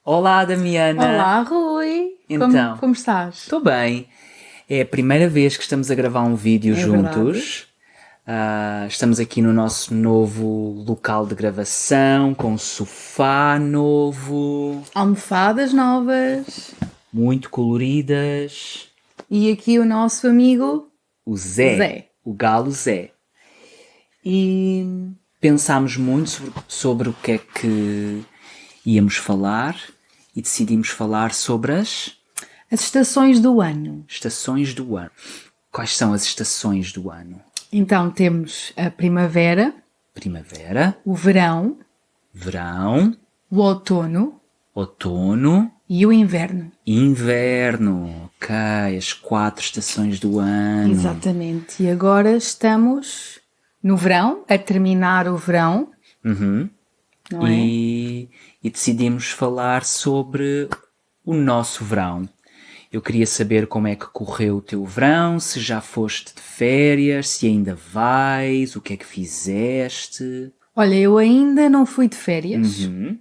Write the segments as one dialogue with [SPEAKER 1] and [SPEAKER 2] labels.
[SPEAKER 1] Olá, Damiana.
[SPEAKER 2] Olá, Rui.
[SPEAKER 1] Então.
[SPEAKER 2] Como estás?
[SPEAKER 1] Estou bem. É a primeira vez que estamos a gravar um vídeo
[SPEAKER 2] É
[SPEAKER 1] juntos. Estamos aqui no nosso novo local de gravação, com um sofá novo,
[SPEAKER 2] Almofadas novas.
[SPEAKER 1] muito coloridas.
[SPEAKER 2] E aqui o nosso amigo
[SPEAKER 1] O Zé,
[SPEAKER 2] Zé.
[SPEAKER 1] o galo Zé. E pensámos muito sobre o que é que íamos falar e decidimos falar sobre as
[SPEAKER 2] As estações do ano.
[SPEAKER 1] estações do ano. Quais são as estações do ano?
[SPEAKER 2] Então temos a primavera,
[SPEAKER 1] Primavera,
[SPEAKER 2] o verão,
[SPEAKER 1] verão,
[SPEAKER 2] o outono
[SPEAKER 1] outono,
[SPEAKER 2] e o inverno.
[SPEAKER 1] inverno. Ok, as 4 estações do ano.
[SPEAKER 2] Exatamente. E agora estamos no verão, a terminar o verão,
[SPEAKER 1] Uhum.
[SPEAKER 2] não é?
[SPEAKER 1] E decidimos falar sobre o nosso verão. Eu queria saber como é que correu o teu verão, se já foste de férias, se ainda vais, o que é que fizeste.
[SPEAKER 2] Olha, eu ainda não fui de férias.
[SPEAKER 1] Uhum.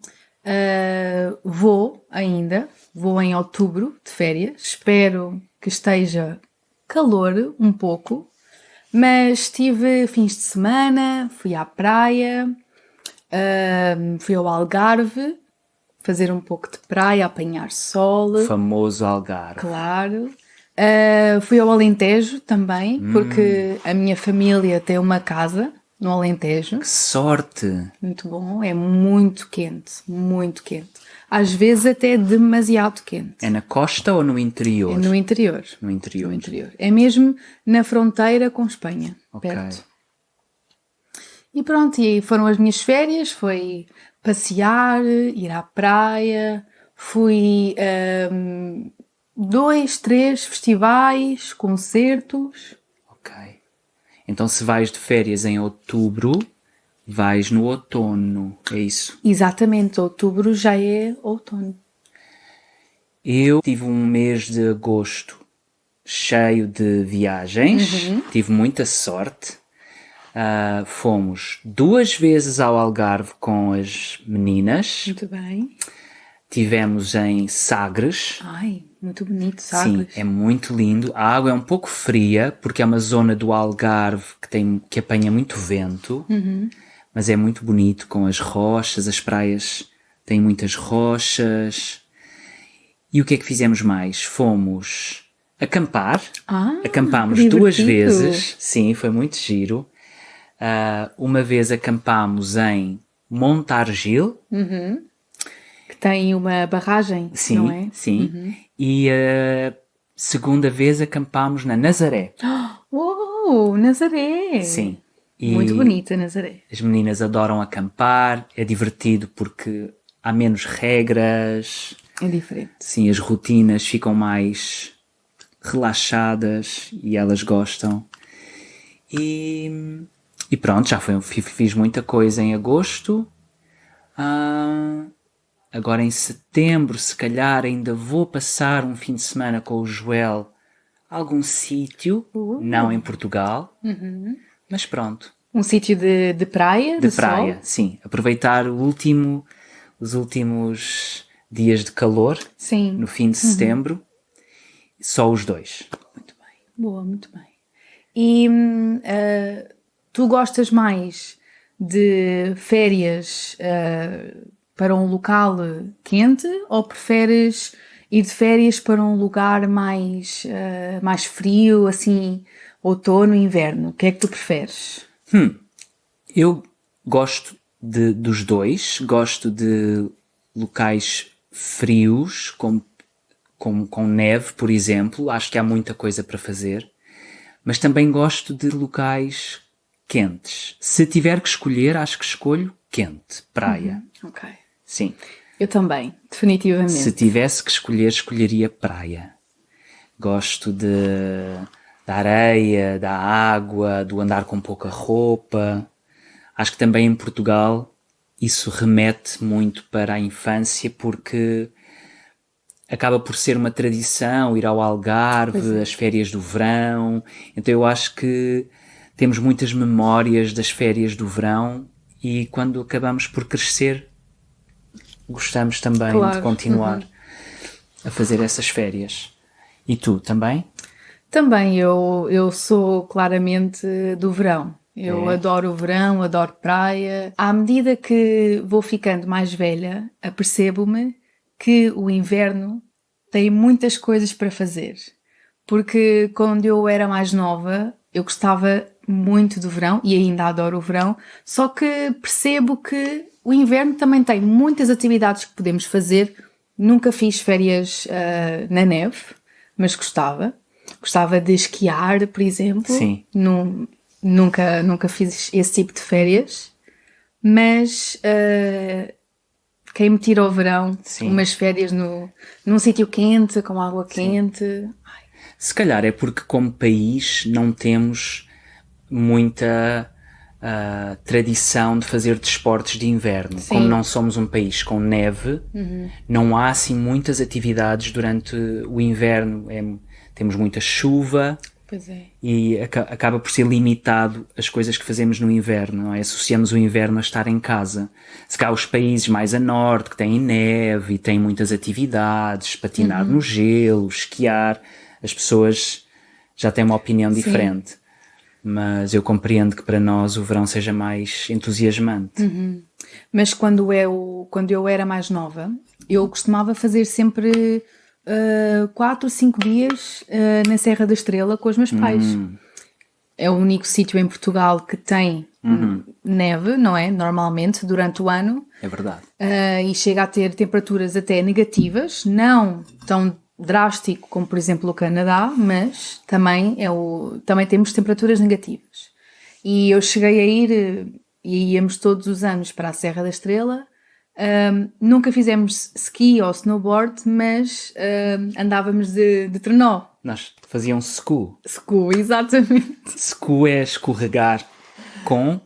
[SPEAKER 2] Vou ainda, vou em outubro de férias. Espero que esteja calor um pouco, mas tive fins de semana, fui à praia, fui ao Algarve, fazer um pouco de praia, apanhar sol,
[SPEAKER 1] O famoso Algarve.
[SPEAKER 2] claro. Fui ao Alentejo também, porque a minha família tem uma casa no Alentejo.
[SPEAKER 1] Que sorte!
[SPEAKER 2] Muito bom, é muito quente, muito quente. Às vezes até demasiado quente.
[SPEAKER 1] É na costa ou no interior?
[SPEAKER 2] É no interior.
[SPEAKER 1] No interior.
[SPEAKER 2] No interior. É mesmo na fronteira com Espanha,
[SPEAKER 1] Ok.
[SPEAKER 2] perto. E pronto, e foram as minhas férias, foi passear, ir à praia, fui 2, 3 festivais, concertos.
[SPEAKER 1] Ok. Então se vais de férias em outubro, vais no outono, é isso?
[SPEAKER 2] Exatamente, outubro já é outono.
[SPEAKER 1] Eu tive um mês de agosto cheio de viagens, tive muita sorte. Fomos 2 vezes ao Algarve com as meninas.
[SPEAKER 2] Muito bem.
[SPEAKER 1] Tivemos em Sagres.
[SPEAKER 2] Ai, muito bonito,
[SPEAKER 1] Sim,
[SPEAKER 2] sabes?
[SPEAKER 1] é muito lindo. A água é um pouco fria porque é uma zona do Algarve que apanha muito vento, mas é muito bonito com as rochas, as praias têm muitas rochas. E o que é que fizemos mais? Fomos acampar. Acampámos 2
[SPEAKER 2] divertido.
[SPEAKER 1] vezes. Sim, foi muito giro. Uma vez acampámos em Montargil.
[SPEAKER 2] Que tem uma barragem,
[SPEAKER 1] Sim,
[SPEAKER 2] não é?
[SPEAKER 1] sim. E a segunda vez acampámos na Nazaré.
[SPEAKER 2] Uou, Nazaré!
[SPEAKER 1] Sim. E
[SPEAKER 2] Muito bonita, Nazaré.
[SPEAKER 1] as meninas adoram acampar, é divertido porque há menos regras,
[SPEAKER 2] É diferente.
[SPEAKER 1] sim, as rotinas ficam mais relaxadas e elas gostam. E pronto, fiz muita coisa em agosto. Agora em setembro, se calhar, ainda vou passar um fim de semana com o Joel a algum sítio, não em Portugal, mas pronto,
[SPEAKER 2] Um sítio de praia,
[SPEAKER 1] de
[SPEAKER 2] de
[SPEAKER 1] praia,
[SPEAKER 2] sol.
[SPEAKER 1] sim, aproveitar os últimos dias de calor,
[SPEAKER 2] Sim.
[SPEAKER 1] no fim de setembro, só os 2.
[SPEAKER 2] Muito bem. Boa, muito bem. E tu gostas mais de férias para um local quente ou preferes ir de férias para um lugar mais frio, assim, outono, inverno? O que é que tu preferes?
[SPEAKER 1] Eu gosto dos dois, gosto de locais frios, com neve, por exemplo, acho que há muita coisa para fazer, mas também gosto de locais quentes. Se tiver que escolher, acho que escolho quente, praia.
[SPEAKER 2] Ok.
[SPEAKER 1] Sim.
[SPEAKER 2] Eu também, definitivamente.
[SPEAKER 1] Se tivesse que escolher, escolheria praia. Gosto da areia, da água, do andar com pouca roupa. Acho que também em Portugal isso remete muito para a infância porque acaba por ser uma tradição ir ao Algarve, as férias do verão. Então eu acho que temos muitas memórias das férias do verão e quando acabamos por crescer gostamos também
[SPEAKER 2] Claro.
[SPEAKER 1] de continuar a fazer essas férias. E tu também?
[SPEAKER 2] Também eu sou claramente do verão. Eu
[SPEAKER 1] É?
[SPEAKER 2] adoro o verão, adoro praia. À medida que vou ficando mais velha, apercebo-me que o inverno tem muitas coisas para fazer. Porque quando eu era mais nova, eu gostava muito do verão e ainda adoro o verão, só que percebo que o inverno também tem muitas atividades que podemos fazer. Nunca fiz férias na neve, mas gostava. Gostava de esquiar, por exemplo.
[SPEAKER 1] Sim.
[SPEAKER 2] Nunca fiz esse tipo de férias. Mas quem me tira ao verão,
[SPEAKER 1] Sim.
[SPEAKER 2] umas férias num sítio quente, com água quente.
[SPEAKER 1] Se calhar é porque como país não temos muita tradição de fazer desportos de inverno.
[SPEAKER 2] Sim.
[SPEAKER 1] Como não somos um país com neve, não há assim muitas atividades durante o inverno. Temos muita chuva
[SPEAKER 2] Pois é.
[SPEAKER 1] e acaba por ser limitado as coisas que fazemos no inverno, não é? Associamos o inverno a estar em casa. Se cá os países mais a norte que têm neve e têm muitas atividades, patinar no gelo, esquiar, as pessoas já têm uma opinião diferente. Mas eu compreendo que para nós o verão seja mais entusiasmante.
[SPEAKER 2] Mas quando eu era mais nova, eu costumava fazer sempre 4 ou 5 dias na Serra da Estrela com os meus pais. É o único sítio em Portugal que tem neve, não é? Normalmente, durante o ano.
[SPEAKER 1] É verdade.
[SPEAKER 2] E chega a ter temperaturas até negativas, não tão drástico como, por exemplo, o Canadá, mas também temos temperaturas negativas. E eu cheguei a ir, e íamos todos os anos para a Serra da Estrela. Nunca fizemos ski ou snowboard, mas andávamos de trenó.
[SPEAKER 1] Nós fazíamos ski.
[SPEAKER 2] Ski, exatamente.
[SPEAKER 1] Ski é escorregar com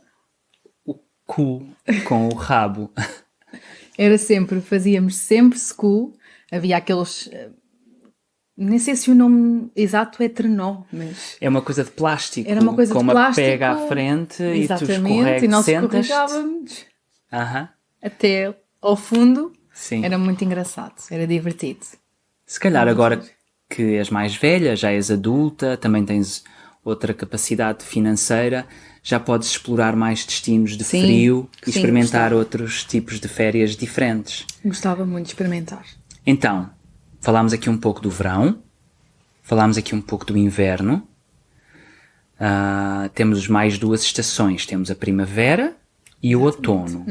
[SPEAKER 1] o cu, com o rabo.
[SPEAKER 2] Fazíamos sempre ski. Havia aqueles... nem sei se o nome exato é trenó, mas...
[SPEAKER 1] É uma coisa de plástico.
[SPEAKER 2] Era uma coisa
[SPEAKER 1] com
[SPEAKER 2] de
[SPEAKER 1] uma
[SPEAKER 2] plástico.
[SPEAKER 1] pega à frente e tu
[SPEAKER 2] Exatamente, e nós
[SPEAKER 1] sentas-te.
[SPEAKER 2] escorregávamos
[SPEAKER 1] Aham.
[SPEAKER 2] até ao fundo.
[SPEAKER 1] Sim.
[SPEAKER 2] Era muito engraçado, era divertido.
[SPEAKER 1] Se calhar agora que és mais velha, já és adulta, também tens outra capacidade financeira, já podes explorar mais destinos de
[SPEAKER 2] Sim,
[SPEAKER 1] frio e
[SPEAKER 2] sim,
[SPEAKER 1] experimentar
[SPEAKER 2] gostava.
[SPEAKER 1] outros tipos de férias diferentes.
[SPEAKER 2] Gostava muito de experimentar.
[SPEAKER 1] Então, falámos aqui um pouco do verão, falámos aqui um pouco do inverno, temos mais 2 estações, temos a primavera e o outono.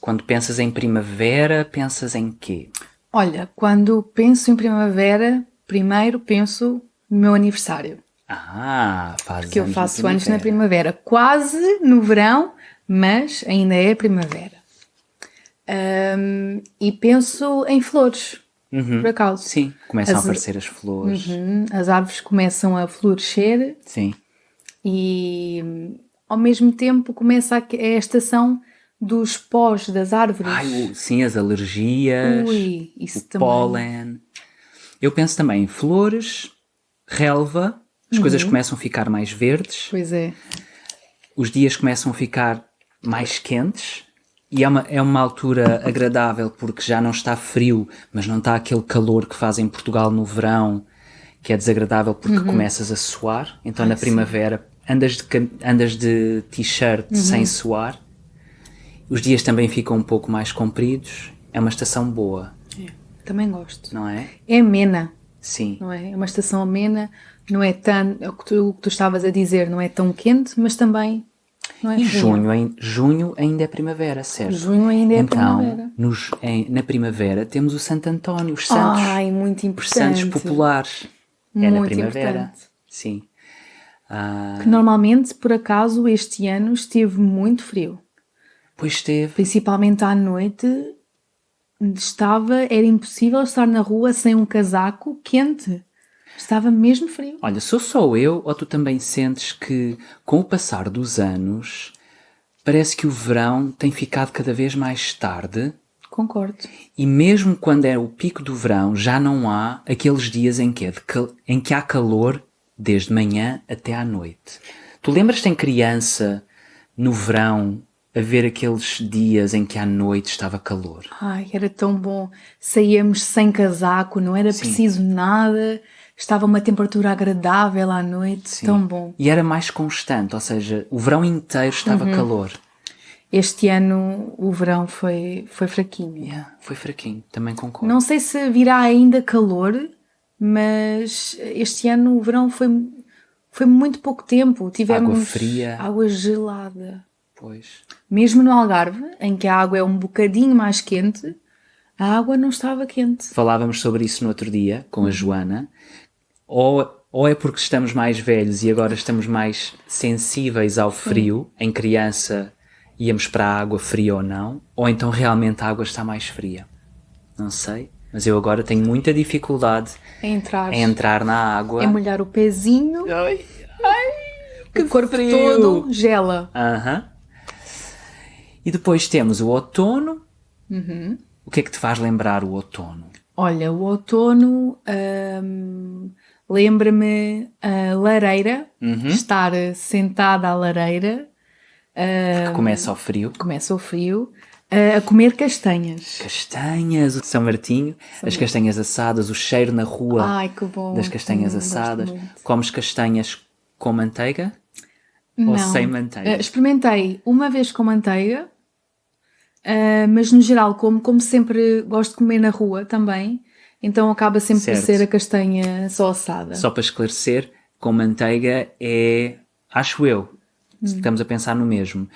[SPEAKER 1] Quando pensas em primavera, pensas em quê?
[SPEAKER 2] Olha, quando penso em primavera, primeiro penso no meu aniversário.
[SPEAKER 1] Faz
[SPEAKER 2] Que eu faço anos na primavera. Quase no verão, mas ainda é primavera. E penso em flores, por acaso.
[SPEAKER 1] Sim, começam a aparecer as flores.
[SPEAKER 2] As árvores começam a florescer
[SPEAKER 1] Sim.
[SPEAKER 2] e ao mesmo tempo começa a estação dos pós das árvores.
[SPEAKER 1] Sim, as alergias,
[SPEAKER 2] Ui, isso
[SPEAKER 1] o
[SPEAKER 2] também.
[SPEAKER 1] pólen. Eu penso também em flores, relva, as coisas começam a ficar mais verdes,
[SPEAKER 2] Pois é.
[SPEAKER 1] os dias começam a ficar mais quentes e é uma altura agradável porque já não está frio, mas não está aquele calor que faz em Portugal no verão, que é desagradável porque começas a suar. Então na primavera andas de t-shirt sem suar. Os dias também ficam um pouco mais compridos. É uma estação boa,
[SPEAKER 2] Também gosto.
[SPEAKER 1] não é?
[SPEAKER 2] É amena,
[SPEAKER 1] Sim.
[SPEAKER 2] não é? É uma estação amena, não é tão, é o que tu estavas a dizer, não é tão quente, mas também não é
[SPEAKER 1] E
[SPEAKER 2] frio.
[SPEAKER 1] junho ainda é primavera, certo?
[SPEAKER 2] Junho ainda é
[SPEAKER 1] então,
[SPEAKER 2] primavera.
[SPEAKER 1] Na primavera temos o Santo António, os santos.
[SPEAKER 2] Ai, muito
[SPEAKER 1] Os santos
[SPEAKER 2] importante.
[SPEAKER 1] populares. É na
[SPEAKER 2] Muito
[SPEAKER 1] primavera.
[SPEAKER 2] importante.
[SPEAKER 1] Sim.
[SPEAKER 2] Que normalmente, por acaso, este ano esteve muito frio.
[SPEAKER 1] Pois esteve.
[SPEAKER 2] Principalmente à noite, era impossível estar na rua sem um casaco quente. Estava mesmo frio.
[SPEAKER 1] Olha, sou só eu ou tu também sentes que, com o passar dos anos, parece que o verão tem ficado cada vez mais tarde?
[SPEAKER 2] Concordo.
[SPEAKER 1] E mesmo quando é o pico do verão, já não há aqueles dias em que há calor desde manhã até à noite. Tu lembras-te em criança, no verão, haver aqueles dias em que à noite estava calor.
[SPEAKER 2] Ai, era tão bom. Saíamos sem casaco, não era preciso nada. Estava uma temperatura agradável à noite, tão bom.
[SPEAKER 1] E era mais constante, ou seja, o verão inteiro estava calor.
[SPEAKER 2] Este ano o verão foi fraquinho.
[SPEAKER 1] Yeah, foi fraquinho, também concordo.
[SPEAKER 2] Não sei se virá ainda calor, mas este ano o verão foi muito pouco tempo. Tivemos
[SPEAKER 1] Água fria.
[SPEAKER 2] água gelada.
[SPEAKER 1] Pois.
[SPEAKER 2] Mesmo no Algarve, em que a água é um bocadinho mais quente, a água não estava quente.
[SPEAKER 1] Falávamos sobre isso no outro dia, com a Joana. Ou é porque estamos mais velhos e agora estamos mais sensíveis ao frio, em criança íamos para a água fria ou não, ou então realmente a água está mais fria. Não sei, mas eu agora tenho muita dificuldade
[SPEAKER 2] Em
[SPEAKER 1] em entrar na água.
[SPEAKER 2] É molhar o pezinho,
[SPEAKER 1] Ai,
[SPEAKER 2] o corpo
[SPEAKER 1] frio.
[SPEAKER 2] todo gela.
[SPEAKER 1] Aham. E depois temos o outono. O que é que te faz lembrar o outono?
[SPEAKER 2] Olha, o outono lembra-me a lareira, estar sentada à lareira,
[SPEAKER 1] Que começa ao frio.
[SPEAKER 2] começa o frio, a comer castanhas.
[SPEAKER 1] Castanhas, o São Martinho, as castanhas assadas, o cheiro na rua
[SPEAKER 2] Ai, que bom.
[SPEAKER 1] das castanhas
[SPEAKER 2] Gosto
[SPEAKER 1] assadas.
[SPEAKER 2] muito.
[SPEAKER 1] Comes castanhas com manteiga ou
[SPEAKER 2] Não.
[SPEAKER 1] sem manteiga?
[SPEAKER 2] Experimentei uma vez com manteiga, mas no geral como sempre gosto de comer na rua também, então acaba sempre por
[SPEAKER 1] Certo.
[SPEAKER 2] ser a castanha só assada.
[SPEAKER 1] Só para esclarecer, com manteiga é, acho eu, estamos a pensar no mesmo.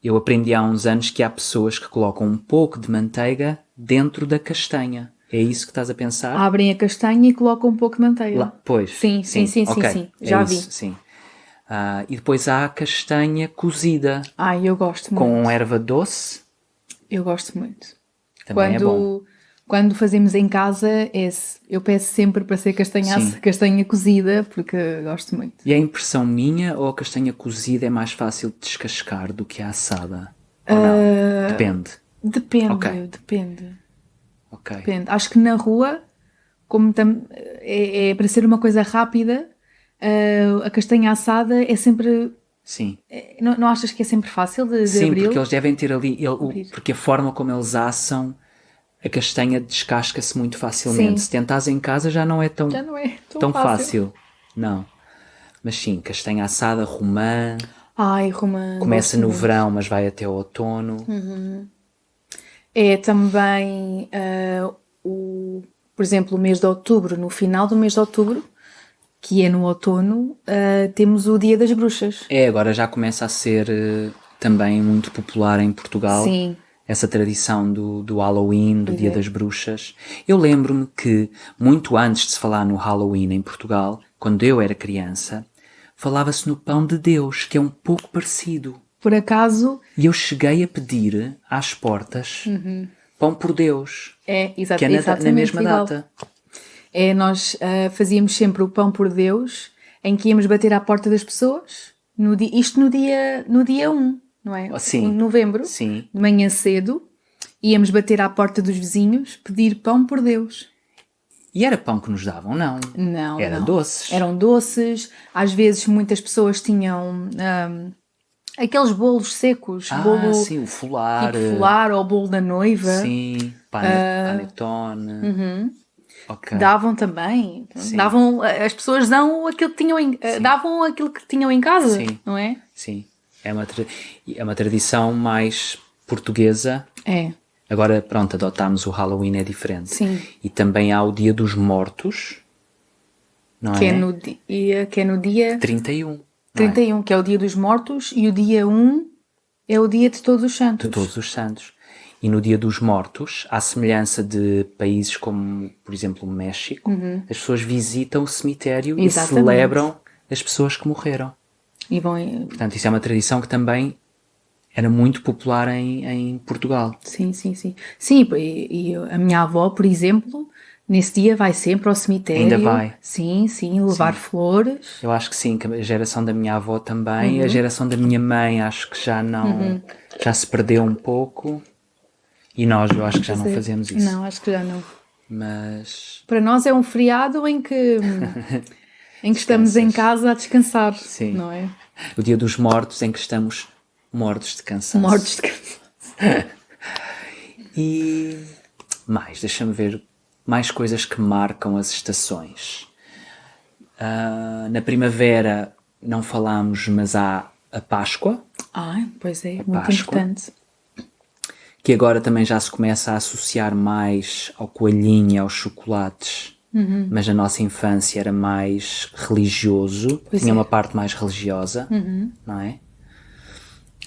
[SPEAKER 1] Eu aprendi há uns anos que há pessoas que colocam um pouco de manteiga dentro da castanha. É isso que estás a pensar?
[SPEAKER 2] Abrem a castanha e colocam um pouco de manteiga.
[SPEAKER 1] Pois.
[SPEAKER 2] Sim.
[SPEAKER 1] Ok,
[SPEAKER 2] Já
[SPEAKER 1] é
[SPEAKER 2] vi.
[SPEAKER 1] isso, sim. E depois há a castanha cozida
[SPEAKER 2] Ai, eu gosto muito.
[SPEAKER 1] com erva doce.
[SPEAKER 2] Eu gosto muito.
[SPEAKER 1] Também é bom.
[SPEAKER 2] Quando fazemos em casa, eu peço sempre para ser castanha cozida, porque gosto muito.
[SPEAKER 1] E é impressão minha ou a castanha cozida é mais fácil de descascar do que a assada? Ou não? Depende.
[SPEAKER 2] Depende,
[SPEAKER 1] Ok.
[SPEAKER 2] depende.
[SPEAKER 1] Ok.
[SPEAKER 2] Depende. Acho que na rua, como é para ser uma coisa rápida, a castanha assada é sempre...
[SPEAKER 1] Sim.
[SPEAKER 2] Não achas que é sempre fácil de
[SPEAKER 1] Sim,
[SPEAKER 2] abrir?
[SPEAKER 1] porque eles devem ter ali... porque a forma como eles assam, a castanha descasca-se muito facilmente.
[SPEAKER 2] Sim.
[SPEAKER 1] Se tentares em casa já não é tão,
[SPEAKER 2] Já não é
[SPEAKER 1] tão fácil. Não. Mas sim, castanha assada, romã...
[SPEAKER 2] Ai, romã.
[SPEAKER 1] Começa
[SPEAKER 2] gosto
[SPEAKER 1] no
[SPEAKER 2] muito.
[SPEAKER 1] verão, mas vai até o outono.
[SPEAKER 2] É também, por exemplo, o mês de outubro, no final do mês de outubro, que é no outono, temos o Dia das Bruxas.
[SPEAKER 1] É, agora já começa a ser também muito popular em Portugal.
[SPEAKER 2] Sim.
[SPEAKER 1] Essa tradição do Halloween, do Dia das Bruxas. Eu lembro-me que, muito antes de se falar no Halloween em Portugal, quando eu era criança, falava-se no Pão de Deus, que é um pouco parecido.
[SPEAKER 2] Por acaso,
[SPEAKER 1] E eu cheguei a pedir às portas Pão por Deus,
[SPEAKER 2] é
[SPEAKER 1] que é
[SPEAKER 2] exatamente
[SPEAKER 1] na mesma
[SPEAKER 2] igual.
[SPEAKER 1] data.
[SPEAKER 2] Nós fazíamos sempre o Pão por Deus, em que íamos bater à porta das pessoas, isto no dia 1, não é?
[SPEAKER 1] Sim.
[SPEAKER 2] Em novembro,
[SPEAKER 1] Sim.
[SPEAKER 2] de manhã cedo, íamos bater à porta dos vizinhos, pedir Pão por Deus.
[SPEAKER 1] E era pão que nos davam? Não.
[SPEAKER 2] Não,
[SPEAKER 1] Era
[SPEAKER 2] não.
[SPEAKER 1] doces.
[SPEAKER 2] Eram doces, às vezes muitas pessoas tinham aqueles bolos secos, bolo
[SPEAKER 1] Sim, o folar.
[SPEAKER 2] tipo folar ou bolo da noiva,
[SPEAKER 1] Sim, panetone. Ok.
[SPEAKER 2] davam também,
[SPEAKER 1] Sim.
[SPEAKER 2] davam, as pessoas dão aquilo que tinham davam aquilo que tinham em casa,
[SPEAKER 1] Sim.
[SPEAKER 2] não é?
[SPEAKER 1] Sim. É uma tradição mais portuguesa.
[SPEAKER 2] É,
[SPEAKER 1] Agora, pronto, adotámos o Halloween, é diferente.
[SPEAKER 2] Sim.
[SPEAKER 1] E também há o Dia dos Mortos, não
[SPEAKER 2] que
[SPEAKER 1] é?
[SPEAKER 2] é no dia
[SPEAKER 1] 31. não é?
[SPEAKER 2] 31, que é o dia dos mortos, e o dia 1 é o dia de Todos os Santos.
[SPEAKER 1] De Todos os Santos. E no Dia dos Mortos, à semelhança de países como, por exemplo, o México, as pessoas visitam o cemitério e
[SPEAKER 2] Exatamente.
[SPEAKER 1] celebram as pessoas que morreram.
[SPEAKER 2] E vão,
[SPEAKER 1] Portanto, isso é uma tradição que também era muito popular em Portugal.
[SPEAKER 2] sim. Sim, e a minha avó, por exemplo, nesse dia vai sempre ao cemitério.
[SPEAKER 1] Ainda vai?
[SPEAKER 2] Sim, levar flores.
[SPEAKER 1] Eu acho que sim, que a geração da minha avó também, a geração da minha mãe acho que já não, já se perdeu um pouco, e nós eu acho que já não fazemos isso.
[SPEAKER 2] Não, acho que já não.
[SPEAKER 1] Mas,
[SPEAKER 2] Para nós é um feriado em que estamos em casa a descansar,
[SPEAKER 1] Sim.
[SPEAKER 2] não é?
[SPEAKER 1] o Dia dos Mortos em que estamos mortos de cansaço.
[SPEAKER 2] Mortos de cansaço.
[SPEAKER 1] E mais, deixa-me ver mais coisas que marcam as estações. Na primavera não falámos, mas há a Páscoa,
[SPEAKER 2] Pois é, muito
[SPEAKER 1] Páscoa.
[SPEAKER 2] importante.
[SPEAKER 1] que agora também já se começa a associar mais ao coelhinho e aos chocolates, mas na nossa infância era mais religioso, tinha uma parte mais religiosa, não é?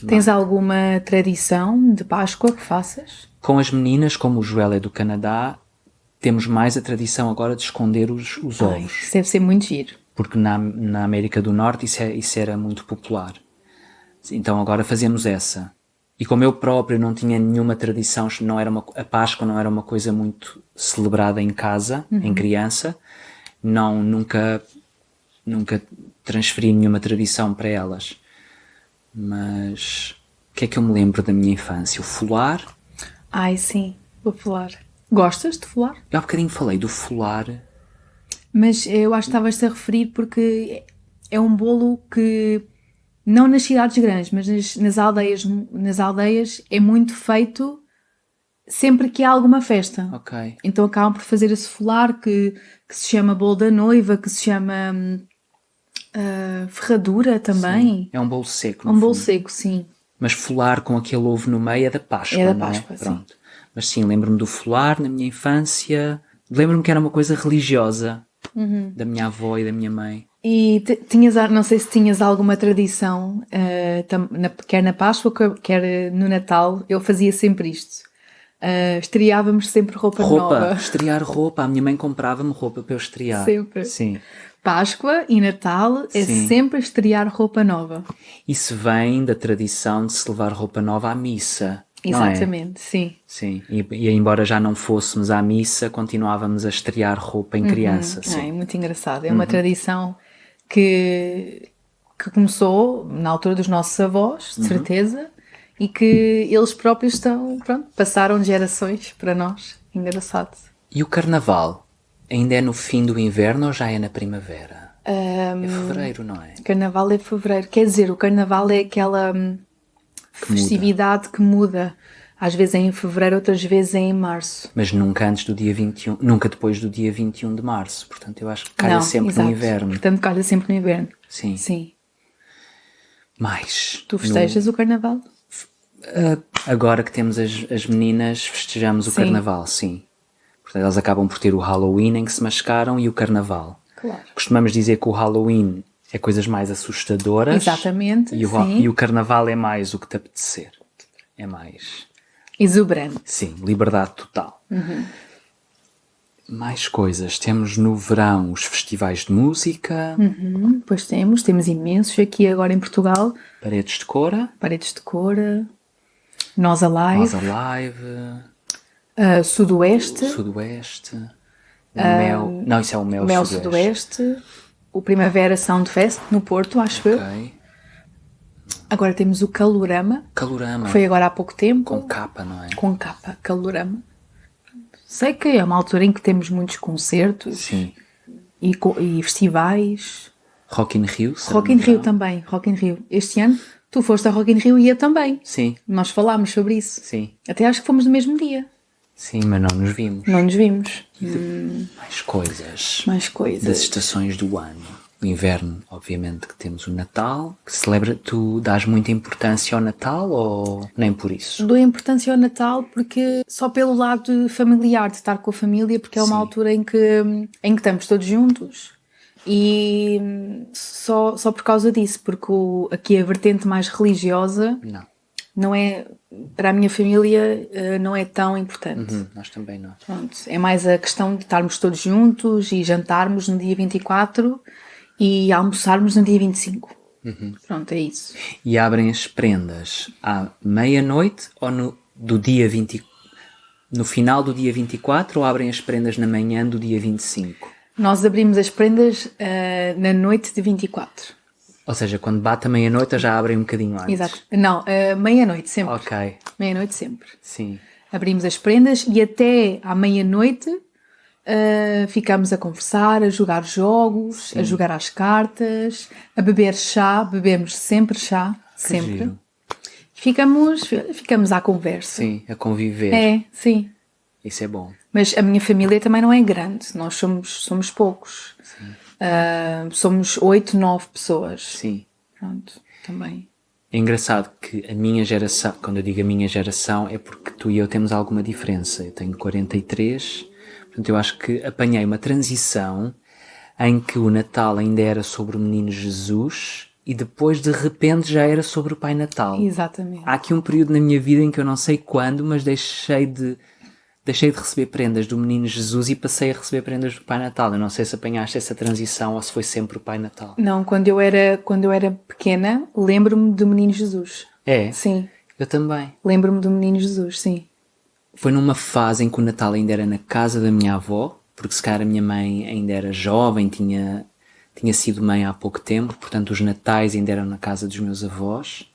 [SPEAKER 2] Tens alguma tradição de Páscoa que faças?
[SPEAKER 1] Com as meninas, como o Joel é do Canadá, temos mais a tradição agora de esconder os ovos,
[SPEAKER 2] Isso deve ser muito giro.
[SPEAKER 1] porque na América do Norte isso era muito popular. Então agora fazemos essa. E como eu próprio não tinha nenhuma tradição, a Páscoa não era uma coisa muito celebrada em casa, em criança, nunca transferi nenhuma tradição para elas. Mas o que é que eu me lembro da minha infância? O folar.
[SPEAKER 2] Sim, vou falar. Gostas de folar?
[SPEAKER 1] Eu há bocadinho falei do folar.
[SPEAKER 2] Mas eu acho que estavas-te a referir porque é um bolo que, não nas cidades grandes, mas nas aldeias é muito feito sempre que há alguma festa.
[SPEAKER 1] Ok.
[SPEAKER 2] Então acabam por fazer esse folar que se chama bolo da noiva, que se chama ferradura também.
[SPEAKER 1] Sim. É um bolo seco,
[SPEAKER 2] É um bolo seco, sim.
[SPEAKER 1] Mas folar com aquele ovo no meio é da Páscoa,
[SPEAKER 2] É da
[SPEAKER 1] não
[SPEAKER 2] Páscoa,
[SPEAKER 1] é?
[SPEAKER 2] sim.
[SPEAKER 1] Pronto. Mas sim, lembro-me do folar na minha infância. Lembro-me que era uma coisa religiosa da minha avó e da minha mãe.
[SPEAKER 2] E não sei se tinhas alguma tradição, quer na Páscoa, quer no Natal, eu fazia sempre isto. Estreávamos sempre roupa nova.
[SPEAKER 1] Estrear roupa. A minha mãe comprava-me roupa para eu estrear.
[SPEAKER 2] Sempre.
[SPEAKER 1] Sim.
[SPEAKER 2] Páscoa e Natal é
[SPEAKER 1] Sim.
[SPEAKER 2] sempre estrear roupa nova.
[SPEAKER 1] Isso vem da tradição de se levar roupa nova à missa. Não é?
[SPEAKER 2] Exatamente, sim.
[SPEAKER 1] Sim. E embora já não fôssemos à missa, continuávamos a estrear roupa em criança. Sim.
[SPEAKER 2] É muito engraçado. É uma tradição que começou na altura dos nossos avós, de certeza, e que eles próprios passaram gerações para nós. Engraçado.
[SPEAKER 1] E o Carnaval? Ainda é no fim do inverno ou já é na primavera? É fevereiro, não é?
[SPEAKER 2] Carnaval é fevereiro. Quer dizer, o Carnaval é aquela festividade que muda. Às vezes é em fevereiro, outras vezes é em março.
[SPEAKER 1] Mas nunca antes do dia 21, nunca depois do dia 21 de março. Portanto, eu acho que calha sempre
[SPEAKER 2] exato.
[SPEAKER 1] no inverno.
[SPEAKER 2] Portanto, calha sempre no inverno.
[SPEAKER 1] Sim.
[SPEAKER 2] Sim.
[SPEAKER 1] Mais.
[SPEAKER 2] Tu festejas o Carnaval?
[SPEAKER 1] Agora que temos as meninas, festejamos o
[SPEAKER 2] Sim.
[SPEAKER 1] Carnaval, sim. Portanto, elas acabam por ter o Halloween em que se mascaram e o Carnaval.
[SPEAKER 2] Claro.
[SPEAKER 1] Costumamos dizer que o Halloween é coisas mais assustadoras.
[SPEAKER 2] Exatamente,
[SPEAKER 1] E
[SPEAKER 2] sim.
[SPEAKER 1] e o Carnaval é mais o que te apetecer. É mais...
[SPEAKER 2] Exuberante.
[SPEAKER 1] Sim, liberdade total. Mais coisas. Temos no verão os festivais de música,
[SPEAKER 2] Depois temos imensos aqui agora em Portugal.
[SPEAKER 1] paredes de cora,
[SPEAKER 2] Paredes de Cora, Nós Alive,
[SPEAKER 1] Nós Alive,
[SPEAKER 2] Sudoeste,
[SPEAKER 1] Sudoeste, o Mel... Não, isso é o Mel,
[SPEAKER 2] Mel
[SPEAKER 1] Sudoeste.
[SPEAKER 2] Sudoeste, o Primavera Soundfest no Porto, acho eu.
[SPEAKER 1] Ok.
[SPEAKER 2] Agora temos o Calorama,
[SPEAKER 1] Calorama,
[SPEAKER 2] que foi agora há pouco tempo.
[SPEAKER 1] com capa, não é?
[SPEAKER 2] Com capa, Calorama. Sei que é uma altura em que temos muitos concertos
[SPEAKER 1] Sim.
[SPEAKER 2] e festivais.
[SPEAKER 1] Rock in Rio. se
[SPEAKER 2] Rock
[SPEAKER 1] não
[SPEAKER 2] in
[SPEAKER 1] me
[SPEAKER 2] Rio
[SPEAKER 1] engano.
[SPEAKER 2] também, Rock in Rio. Este ano tu foste a Rock in Rio e eu também.
[SPEAKER 1] Sim,
[SPEAKER 2] Nós falámos sobre isso.
[SPEAKER 1] sim.
[SPEAKER 2] Até acho que fomos no mesmo dia.
[SPEAKER 1] Sim, mas não nos vimos.
[SPEAKER 2] Não nos vimos.
[SPEAKER 1] Mais coisas.
[SPEAKER 2] Mais coisas.
[SPEAKER 1] Das estações do ano. O inverno, obviamente, que temos o Natal, que celebra. Tu dás muita importância ao Natal ou nem por isso?
[SPEAKER 2] Dou importância ao Natal porque só pelo lado familiar, de estar com a família, porque é uma
[SPEAKER 1] Sim.
[SPEAKER 2] altura em que estamos todos juntos e só por causa disso, porque aqui a vertente mais religiosa não é, para a minha família, não é tão importante.
[SPEAKER 1] Nós também não.
[SPEAKER 2] Pronto, é mais a questão de estarmos todos juntos e jantarmos no dia 24 e almoçarmos no dia 25. Pronto, é isso.
[SPEAKER 1] E abrem as prendas à meia-noite ou do dia 20, no final do dia 24 ou abrem as prendas na manhã do dia 25?
[SPEAKER 2] Nós abrimos as prendas na noite de 24.
[SPEAKER 1] Ou seja, quando bate a meia-noite já abrem um bocadinho antes.
[SPEAKER 2] Exato. Não, meia-noite sempre.
[SPEAKER 1] Ok,
[SPEAKER 2] Meia-noite sempre.
[SPEAKER 1] sim.
[SPEAKER 2] Abrimos as prendas e até à meia-noite ficamos a conversar, a jogar jogos, a jogar às cartas, a beber chá. Bebemos sempre chá. Sempre.
[SPEAKER 1] Giro.
[SPEAKER 2] ficamos à conversa.
[SPEAKER 1] Sim, a conviver.
[SPEAKER 2] É, sim.
[SPEAKER 1] Isso é bom.
[SPEAKER 2] Mas a minha família também não é grande. Nós somos poucos. Somos 8, 9 pessoas.
[SPEAKER 1] Sim.
[SPEAKER 2] Pronto, também.
[SPEAKER 1] É engraçado que a minha geração, quando eu digo a minha geração, é porque tu e eu temos alguma diferença. Eu tenho 43, portanto eu acho que apanhei uma transição em que o Natal ainda era sobre o Menino Jesus e depois de repente já era sobre o Pai Natal.
[SPEAKER 2] Exatamente.
[SPEAKER 1] Há aqui um período na minha vida em que eu não sei quando, mas deixei de receber prendas do Menino Jesus e passei a receber prendas do Pai Natal. Eu não sei se apanhaste essa transição ou se foi sempre o Pai Natal.
[SPEAKER 2] Não, quando eu era pequena, lembro-me do Menino Jesus.
[SPEAKER 1] É?
[SPEAKER 2] Sim.
[SPEAKER 1] Eu também.
[SPEAKER 2] Lembro-me do Menino Jesus, sim.
[SPEAKER 1] Foi numa fase em que o Natal ainda era na casa da minha avó, porque se calhar a minha mãe ainda era jovem, tinha sido mãe há pouco tempo, portanto os natais ainda eram na casa dos meus avós.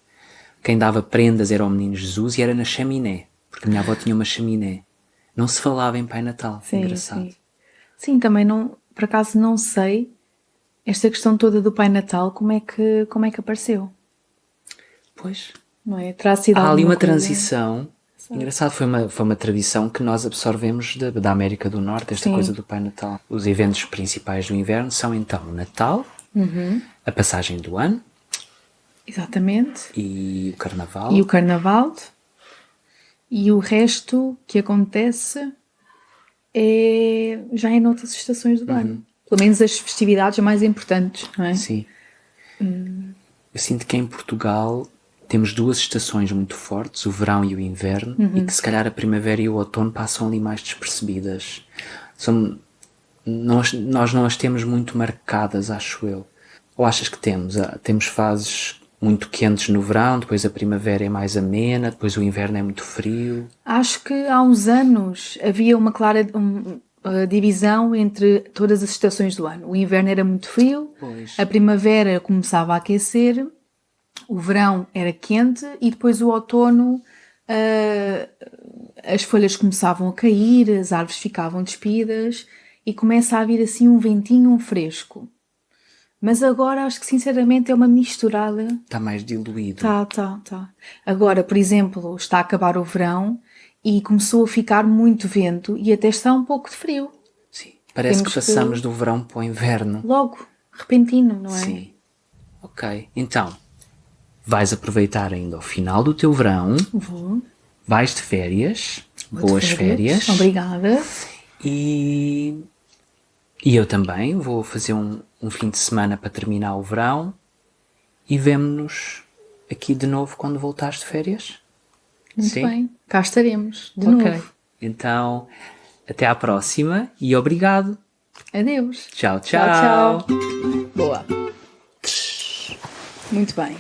[SPEAKER 1] Quem dava prendas era o Menino Jesus e era na chaminé, porque a minha avó tinha uma chaminé. Não se falava em Pai Natal,
[SPEAKER 2] Sim,
[SPEAKER 1] engraçado.
[SPEAKER 2] sim. Sim, também não, por acaso não sei esta questão toda do Pai Natal, como é que apareceu,
[SPEAKER 1] Pois,
[SPEAKER 2] não é? Terá sido
[SPEAKER 1] há ali
[SPEAKER 2] alguma
[SPEAKER 1] uma
[SPEAKER 2] coisa...
[SPEAKER 1] transição. Engraçado, foi uma tradição que nós absorvemos da América do Norte, esta
[SPEAKER 2] Sim.
[SPEAKER 1] coisa do Pai Natal. Os eventos principais do inverno são então o Natal, a passagem do ano
[SPEAKER 2] Exatamente.
[SPEAKER 1] e o Carnaval.
[SPEAKER 2] E o Carnaval. E o resto que acontece já é noutras estações do ano. Pelo menos as festividades mais importantes, não é?
[SPEAKER 1] Sim. Eu sinto que em Portugal temos duas estações muito fortes, o verão e o inverno, e que se calhar a primavera e o outono passam ali mais despercebidas. Nós não as temos muito marcadas, acho eu. Ou achas que temos? Temos fases muito quentes no verão, depois a primavera é mais amena, depois o inverno é muito frio.
[SPEAKER 2] Acho que há uns anos havia uma clara divisão entre todas as estações do ano. O inverno era muito frio,
[SPEAKER 1] Pois.
[SPEAKER 2] a primavera começava a aquecer, o verão era quente e depois o outono as folhas começavam a cair, as árvores ficavam despidas e começa a vir assim um ventinho, um fresco. Mas agora acho que sinceramente é uma misturada.
[SPEAKER 1] Está mais diluído.
[SPEAKER 2] Tá. Agora, por exemplo, está a acabar o verão e começou a ficar muito vento e até está um pouco de frio.
[SPEAKER 1] Sim. Parece
[SPEAKER 2] Temos
[SPEAKER 1] que passamos do verão para o inverno.
[SPEAKER 2] Logo, repentino, não é?
[SPEAKER 1] Sim. Ok. Então, vais aproveitar ainda o final do teu verão.
[SPEAKER 2] Vou.
[SPEAKER 1] Vais de férias.
[SPEAKER 2] Vou de
[SPEAKER 1] Boas férias.
[SPEAKER 2] Obrigada.
[SPEAKER 1] E eu também vou fazer um fim de semana para terminar o verão e vemo-nos aqui de novo quando voltares de férias.
[SPEAKER 2] Muito
[SPEAKER 1] Sim?
[SPEAKER 2] bem. Cá estaremos, de
[SPEAKER 1] Ok.
[SPEAKER 2] novo.
[SPEAKER 1] Então, até à próxima e obrigado.
[SPEAKER 2] Adeus.
[SPEAKER 1] Tchau, tchau.
[SPEAKER 2] Boa. Muito bem.